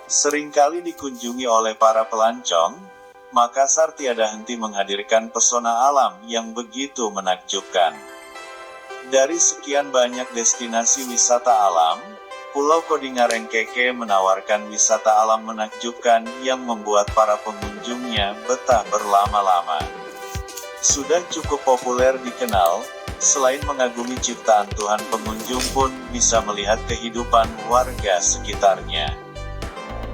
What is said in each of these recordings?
Seringkali dikunjungi oleh para pelancong, Makassar tiada henti menghadirkan pesona alam yang begitu menakjubkan. Dari sekian banyak destinasi wisata alam, Pulau Kodingarengkeke menawarkan wisata alam menakjubkan yang membuat para pengunjungnya betah berlama-lama. Sudah cukup populer dikenal, selain mengagumi ciptaan Tuhan, pengunjung pun bisa melihat kehidupan warga sekitarnya.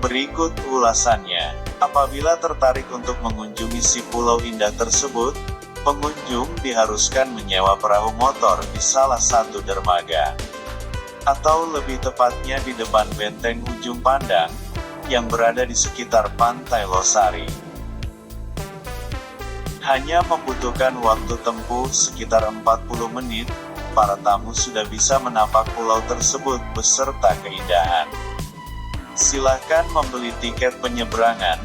Berikut ulasannya. Apabila tertarik untuk mengunjungi si pulau indah tersebut, pengunjung diharuskan menyewa perahu motor di salah satu dermaga. Atau lebih tepatnya di depan benteng Ujung Pandang, yang berada di sekitar Pantai Losari. Hanya membutuhkan waktu tempuh sekitar 40 menit, para tamu sudah bisa menapak pulau tersebut beserta keindahan. Silahkan membeli tiket penyeberangan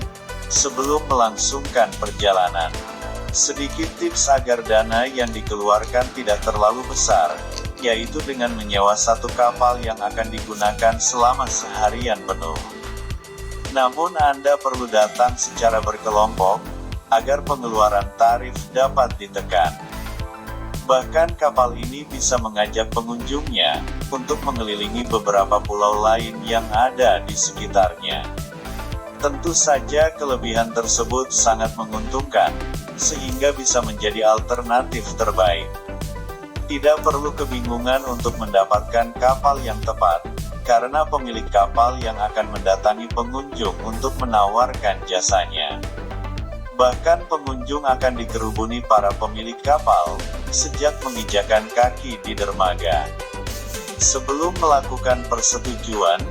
sebelum melangsungkan perjalanan. Sedikit tips agar dana yang dikeluarkan tidak terlalu besar, yaitu dengan menyewa satu kapal yang akan digunakan selama seharian penuh. Namun Anda perlu datang secara berkelompok, agar pengeluaran tarif dapat ditekan. Bahkan kapal ini bisa mengajak pengunjungnya untuk mengelilingi beberapa pulau lain yang ada di sekitarnya. Tentu saja kelebihan tersebut sangat menguntungkan, sehingga bisa menjadi alternatif terbaik. Tidak perlu kebingungan untuk mendapatkan kapal yang tepat, karena pemilik kapal yang akan mendatangi pengunjung untuk menawarkan jasanya. Bahkan pengunjung akan dikerubuni para pemilik kapal, sejak menginjakan kaki di dermaga. Sebelum melakukan persetujuan,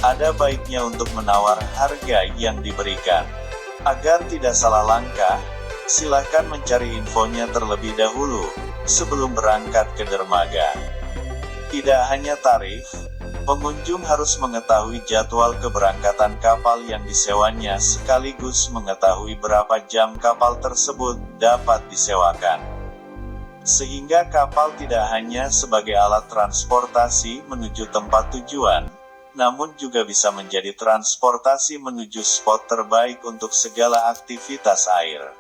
ada baiknya untuk menawar harga yang diberikan. Agar tidak salah langkah, silakan mencari infonya terlebih dahulu, sebelum berangkat ke dermaga. Tidak hanya tarif, pengunjung harus mengetahui jadwal keberangkatan kapal yang disewanya sekaligus mengetahui berapa jam kapal tersebut dapat disewakan. Sehingga kapal tidak hanya sebagai alat transportasi menuju tempat tujuan, namun juga bisa menjadi transportasi menuju spot terbaik untuk segala aktivitas air.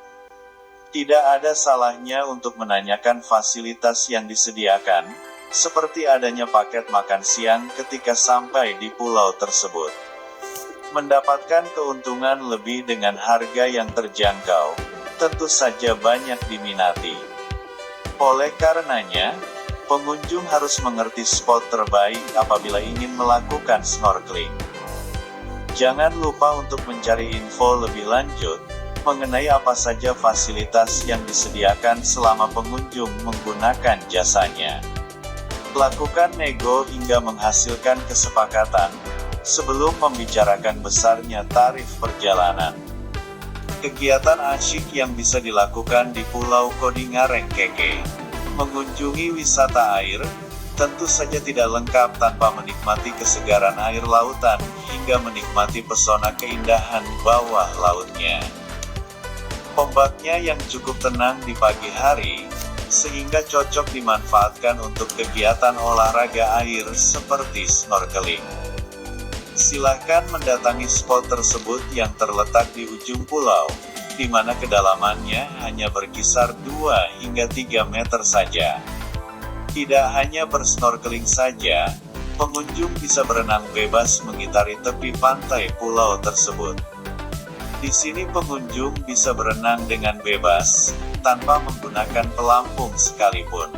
Tidak ada salahnya untuk menanyakan fasilitas yang disediakan, seperti adanya paket makan siang ketika sampai di pulau tersebut. Mendapatkan keuntungan lebih dengan harga yang terjangkau, tentu saja banyak diminati. Oleh karenanya, pengunjung harus mengerti spot terbaik apabila ingin melakukan snorkeling. Jangan lupa untuk mencari info lebih lanjut mengenai apa saja fasilitas yang disediakan selama pengunjung menggunakan jasanya. Lakukan nego hingga menghasilkan kesepakatan, sebelum membicarakan besarnya tarif perjalanan. Kegiatan asyik yang bisa dilakukan di Pulau Kodingarengkeke. Mengunjungi wisata air, tentu saja tidak lengkap tanpa menikmati kesegaran air lautan, hingga menikmati pesona keindahan bawah lautnya. Ombaknya yang cukup tenang di pagi hari, sehingga cocok dimanfaatkan untuk kegiatan olahraga air seperti snorkeling. Silahkan mendatangi spot tersebut yang terletak di ujung pulau, di mana kedalamannya hanya berkisar 2 hingga 3 meter saja. Tidak hanya bersnorkeling saja, pengunjung bisa berenang bebas mengitari tepi pantai pulau tersebut. Di sini pengunjung bisa berenang dengan bebas, tanpa menggunakan pelampung sekalipun.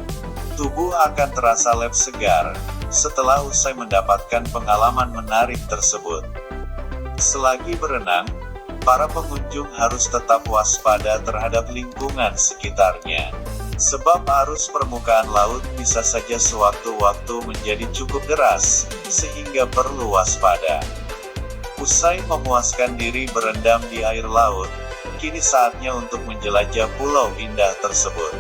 Tubuh akan terasa lep segar, setelah usai mendapatkan pengalaman menarik tersebut. Selagi berenang, para pengunjung harus tetap waspada terhadap lingkungan sekitarnya. Sebab arus permukaan laut bisa saja sewaktu-waktu menjadi cukup deras, sehingga perlu waspada. Usai memuaskan diri berendam di air laut, kini saatnya untuk menjelajah pulau indah tersebut.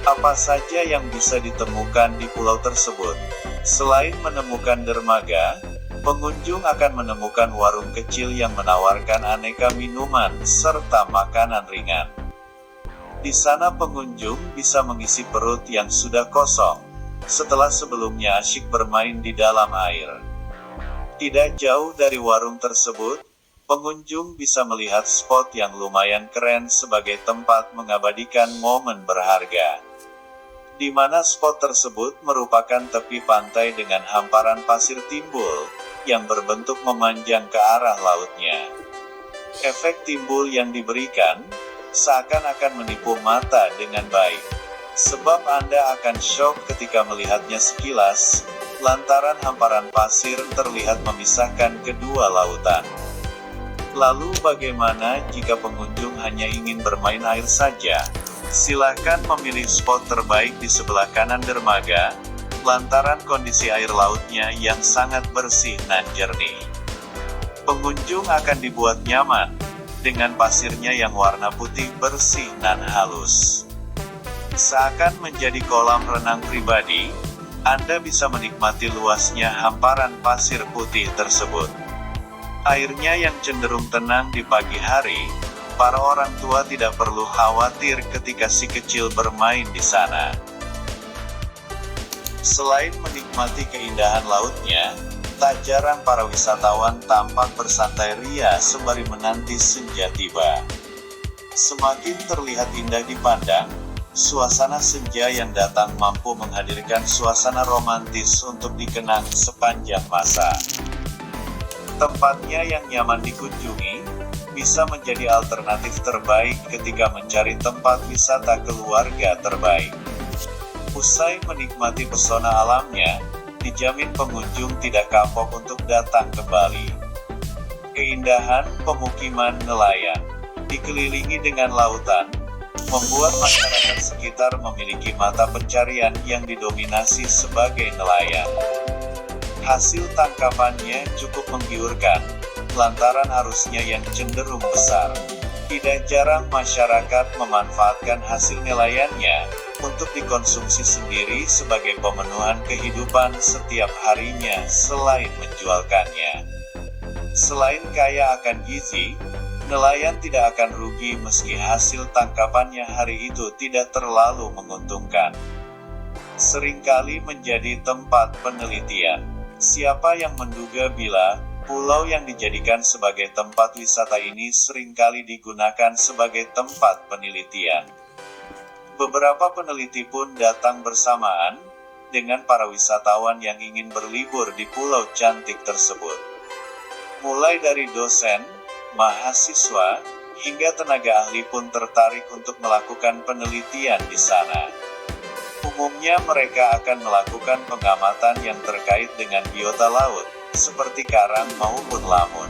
Apa saja yang bisa ditemukan di pulau tersebut? Selain menemukan dermaga, pengunjung akan menemukan warung kecil yang menawarkan aneka minuman serta makanan ringan. Di sana pengunjung bisa mengisi perut yang sudah kosong, setelah sebelumnya asyik bermain di dalam air. Tidak jauh dari warung tersebut, pengunjung bisa melihat spot yang lumayan keren sebagai tempat mengabadikan momen berharga. Di mana spot tersebut merupakan tepi pantai dengan hamparan pasir timbul, yang berbentuk memanjang ke arah lautnya. Efek timbul yang diberikan, seakan-akan menipu mata dengan baik. Sebab Anda akan syok ketika melihatnya sekilas, lantaran hamparan pasir terlihat memisahkan kedua lautan. Lalu bagaimana jika pengunjung hanya ingin bermain air saja? Silakan memilih spot terbaik di sebelah kanan dermaga, lantaran kondisi air lautnya yang sangat bersih dan jernih. Pengunjung akan dibuat nyaman, dengan pasirnya yang warna putih bersih dan halus. Seakan menjadi kolam renang pribadi, Anda bisa menikmati luasnya hamparan pasir putih tersebut. Airnya yang cenderung tenang di pagi hari, para orang tua tidak perlu khawatir ketika si kecil bermain di sana. Selain menikmati keindahan lautnya, tak jarang para wisatawan tampak bersantai ria sembari menanti senja tiba. Semakin terlihat indah dipandang, suasana senja yang datang mampu menghadirkan suasana romantis untuk dikenang sepanjang masa. Tempatnya yang nyaman dikunjungi, bisa menjadi alternatif terbaik ketika mencari tempat wisata keluarga terbaik. Usai menikmati pesona alamnya, dijamin pengunjung tidak kapok untuk datang kembali. Keindahan pemukiman nelayan, dikelilingi dengan lautan, membuat masyarakat sekitar memiliki mata pencarian yang didominasi sebagai nelayan. Hasil tangkapannya cukup menggiurkan, lantaran arusnya yang cenderung besar. Tidak jarang masyarakat memanfaatkan hasil nelayannya untuk dikonsumsi sendiri sebagai pemenuhan kehidupan setiap harinya selain menjualkannya. Selain kaya akan gizi, nelayan tidak akan rugi meski hasil tangkapannya hari itu tidak terlalu menguntungkan. Seringkali menjadi tempat penelitian. Siapa yang menduga bila pulau yang dijadikan sebagai tempat wisata ini seringkali digunakan sebagai tempat penelitian. Beberapa peneliti pun datang bersamaan dengan para wisatawan yang ingin berlibur di pulau cantik tersebut. Mulai dari dosen, mahasiswa, hingga tenaga ahli pun tertarik untuk melakukan penelitian di sana. Umumnya mereka akan melakukan pengamatan yang terkait dengan biota laut, seperti karang maupun lamun.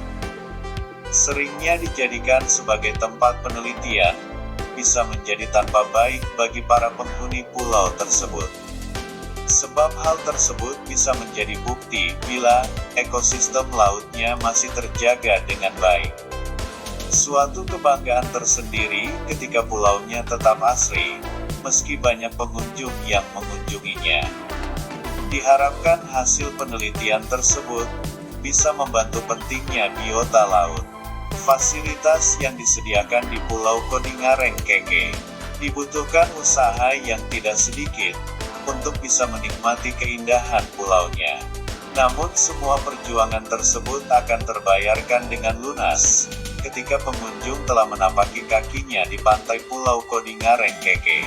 Seringnya dijadikan sebagai tempat penelitian, bisa menjadi tanpa baik bagi para penghuni pulau tersebut. Sebab hal tersebut bisa menjadi bukti bila ekosistem lautnya masih terjaga dengan baik. Suatu kebanggaan tersendiri ketika pulaunya tetap asri, meski banyak pengunjung yang mengunjunginya. Diharapkan hasil penelitian tersebut bisa membantu pentingnya biota laut. Fasilitas yang disediakan di Pulau Kodingareng Keke dibutuhkan usaha yang tidak sedikit untuk bisa menikmati keindahan pulaunya. Namun semua perjuangan tersebut akan terbayarkan dengan lunas ketika pengunjung telah menapaki kakinya di pantai Pulau Kodingareng Keke.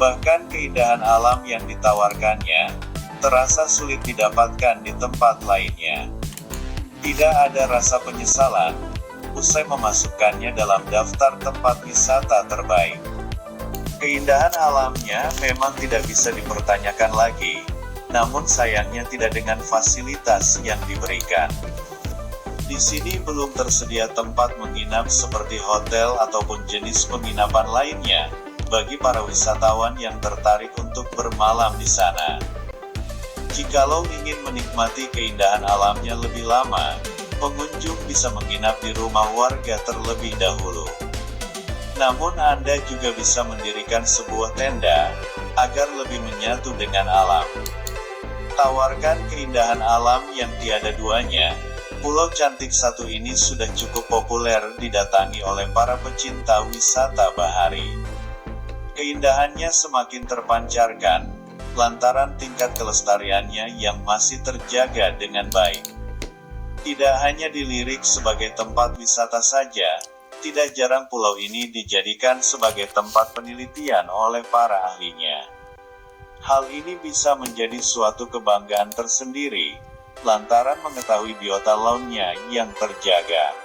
Bahkan keindahan alam yang ditawarkannya terasa sulit didapatkan di tempat lainnya. Tidak ada rasa penyesalan usai memasukkannya dalam daftar tempat wisata terbaik. Keindahan alamnya memang tidak bisa dipertanyakan lagi, namun sayangnya tidak dengan fasilitas yang diberikan. Di sini belum tersedia tempat menginap seperti hotel ataupun jenis penginapan lainnya bagi para wisatawan yang tertarik untuk bermalam di sana. Jikalau ingin menikmati keindahan alamnya lebih lama, pengunjung bisa menginap di rumah warga terlebih dahulu. Namun Anda juga bisa mendirikan sebuah tenda, agar lebih menyatu dengan alam. Tawarkan keindahan alam yang tiada duanya, pulau cantik satu ini sudah cukup populer didatangi oleh para pecinta wisata bahari. Keindahannya semakin terpancarkan, lantaran tingkat kelestariannya yang masih terjaga dengan baik. Tidak hanya dilirik sebagai tempat wisata saja, tidak jarang pulau ini dijadikan sebagai tempat penelitian oleh para ahlinya. Hal ini bisa menjadi suatu kebanggaan tersendiri, lantaran mengetahui biota lautnya yang terjaga.